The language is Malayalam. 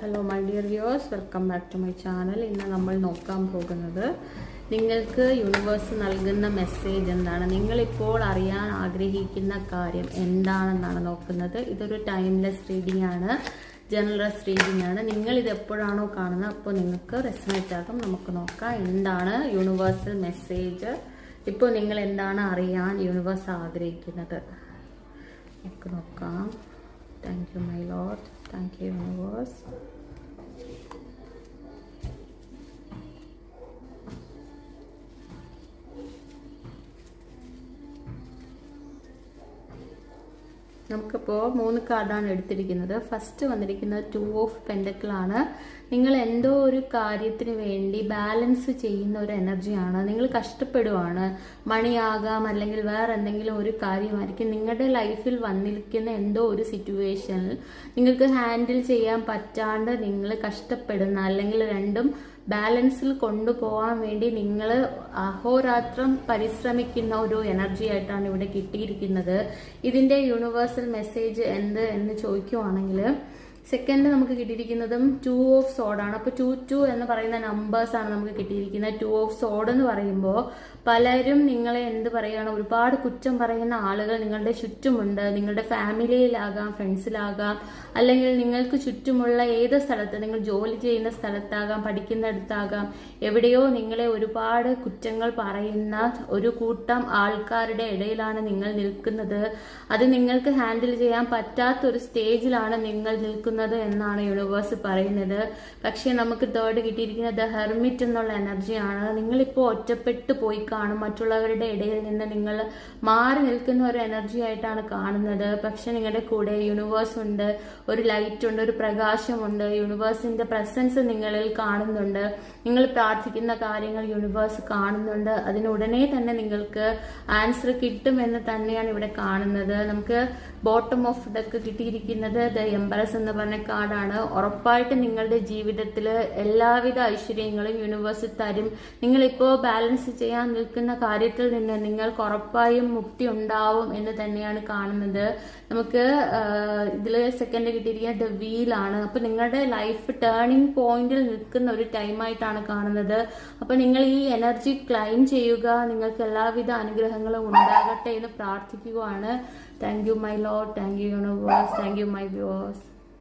Hello my dear viewers, welcome back to my channel. ഇന്ന് നമ്മൾ നോക്കാൻ പോകുന്നത് നിങ്ങൾക്ക് യൂണിവേഴ്സ് നൽകുന്ന മെസ്സേജ് എന്താണ്, നിങ്ങളിപ്പോൾ അറിയാൻ ആഗ്രഹിക്കുന്ന കാര്യം എന്താണെന്നാണ് നോക്കുന്നത്. ഇതൊരു ടൈംലെസ് റീഡിംഗ് ആണ്, ജനറൽസ് റീഡിംഗ് ആണ്. നിങ്ങൾ ഇത് എപ്പോഴാണോ കാണുന്നത് അപ്പോൾ നിങ്ങൾക്ക് റെസണേറ്റ് ആകും. നമുക്ക് നോക്കാം എന്താണ് യൂണിവേഴ്സൽ മെസ്സേജ്. ഇപ്പോൾ നിങ്ങൾ എന്താണ് അറിയാൻ യൂണിവേഴ്സ് ആഗ്രഹിക്കുന്നത് നമുക്ക് നോക്കാം. Thank you my Lord, thank you universe. നമുക്കിപ്പോൾ 3 കാർഡാണ് എടുത്തിരിക്കുന്നത്. ഫസ്റ്റ് വന്നിരിക്കുന്നത് 2 ഓഫ് പെൻഡക്കിൾ ആണ്. നിങ്ങൾ എന്തോ ഒരു കാര്യത്തിന് വേണ്ടി ബാലൻസ് ചെയ്യുന്ന ഒരു എനർജിയാണ്. നിങ്ങൾ കഷ്ടപ്പെടുവാണ്. മണിയാകാം, അല്ലെങ്കിൽ വേറെ എന്തെങ്കിലും ഒരു കാര്യമായിരിക്കും. നിങ്ങളുടെ ലൈഫിൽ വന്നിരിക്കുന്ന എന്തോ ഒരു സിറ്റുവേഷനിൽ നിങ്ങൾക്ക് ഹാൻഡിൽ ചെയ്യാൻ പറ്റാണ്ട് നിങ്ങൾ കഷ്ടപ്പെടുന്ന, അല്ലെങ്കിൽ രണ്ടും ബാലൻസിൽ കൊണ്ടുപോകാൻ വേണ്ടി നിങ്ങൾ അഹോരാത്രം പരിശ്രമിക്കുന്ന ഒരു എനർജി ആയിട്ടാണ് ഇവിടെ കിട്ടിയിരിക്കുന്നത്. ഇതിന്റെ യൂണിവേഴ്സൽ മെസ്സേജ് എന്ത് എന്ന് ചോദിക്കുവാണെങ്കിൽ, സെക്കൻഡ് നമുക്ക് കിട്ടിയിരിക്കുന്നതും 2 ഓഫ് സോഡാണ്. അപ്പോൾ 2 എന്ന് പറയുന്ന നമ്പേഴ്സ് ആണ് നമുക്ക് കിട്ടിയിരിക്കുന്നത്. 2 ഓഫ് സോഡ് എന്ന് പറയുമ്പോൾ പലരും നിങ്ങളെ എന്ത് പറയുകയാണ്, ഒരുപാട് കുറ്റം പറയുന്ന ആളുകൾ നിങ്ങളുടെ ചുറ്റുമുണ്ട്. നിങ്ങളുടെ ഫാമിലിയിലാകാം, ഫ്രണ്ട്സിലാകാം, അല്ലെങ്കിൽ നിങ്ങൾക്ക് ചുറ്റുമുള്ള ഏത് സ്ഥലത്ത്, നിങ്ങൾ ജോലി ചെയ്യുന്ന സ്ഥലത്താകാം, പഠിക്കുന്നിടത്താകാം, എവിടെയോ നിങ്ങളെ ഒരുപാട് കുറ്റങ്ങൾ പറയുന്ന ഒരു കൂട്ടം ആൾക്കാരുടെ ഇടയിലാണ് നിങ്ങൾ നിൽക്കുന്നത്. അത് നിങ്ങൾക്ക് ഹാൻഡിൽ ചെയ്യാൻ പറ്റാത്തൊരു സ്റ്റേജിലാണ് നിങ്ങൾ നിൽക്കുന്നത് എന്നാണ് യൂണിവേഴ്സ് പറയുന്നത്. പക്ഷെ നമുക്ക് തേർഡ് കിട്ടിയിരിക്കുന്നത് ഹെർമിറ്റ് എന്നുള്ള എനർജിയാണ്. നിങ്ങളിപ്പോൾ ഒറ്റപ്പെട്ടു പോയി കാണും. മറ്റുള്ളവരുടെ ഇടയിൽ നിന്ന് നിങ്ങൾ മാറി നിൽക്കുന്ന ഒരു എനർജി ആയിട്ടാണ് കാണുന്നത്. പക്ഷെ നിങ്ങളുടെ കൂടെ യൂണിവേഴ്സ് ഉണ്ട്, ഒരു ലൈറ്റ് ഉണ്ട്, ഒരു പ്രകാശമുണ്ട്. യൂണിവേഴ്സിന്റെ പ്രസൻസ് നിങ്ങളിൽ കാണുന്നുണ്ട്. നിങ്ങൾ പ്രാർത്ഥിക്കുന്ന കാര്യങ്ങൾ യൂണിവേഴ്സ് കാണുന്നുണ്ട്. അതിനുടനെ തന്നെ നിങ്ങൾക്ക് ആൻസർ കിട്ടുമെന്ന് തന്നെയാണ് ഇവിടെ കാണുന്നത്. നമുക്ക് ബോട്ടം ഓഫ് ഡെക്ക് കിട്ടിയിരിക്കുന്നത് ദ എംബറസ് എന്ന് പറഞ്ഞ കാർഡാണ്. ഉറപ്പായിട്ട് നിങ്ങളുടെ ജീവിതത്തിൽ എല്ലാവിധ ഐശ്വര്യങ്ങളും യൂണിവേഴ്സ് തരും. നിങ്ങളിപ്പോൾ ബാലൻസ് ചെയ്യാൻ നിൽക്കുന്ന കാര്യത്തിൽ നിന്ന് നിങ്ങൾക്ക് ഉറപ്പായും മുക്തി ഉണ്ടാവും എന്ന് തന്നെയാണ് കാണുന്നത്. നമുക്ക് ഇതിൽ സെക്കൻഡ് കിട്ടിയിരിക്കുന്നത് ദ വീലാണ്. അപ്പൊ നിങ്ങളുടെ ലൈഫ് ടേണിംഗ് പോയിന്റിൽ നിൽക്കുന്ന ഒരു ടൈമായിട്ടാണ് കാണുന്നത്. അപ്പൊ നിങ്ങൾ ഈ എനർജി ക്ലൈം ചെയ്യുക. നിങ്ങൾക്ക് എല്ലാവിധ അനുഗ്രഹങ്ങളും ഉണ്ടാകട്ടെ എന്ന് പ്രാർത്ഥിക്കുകയാണ്. Thank you my Lord, thank you universe, thank you my viewers.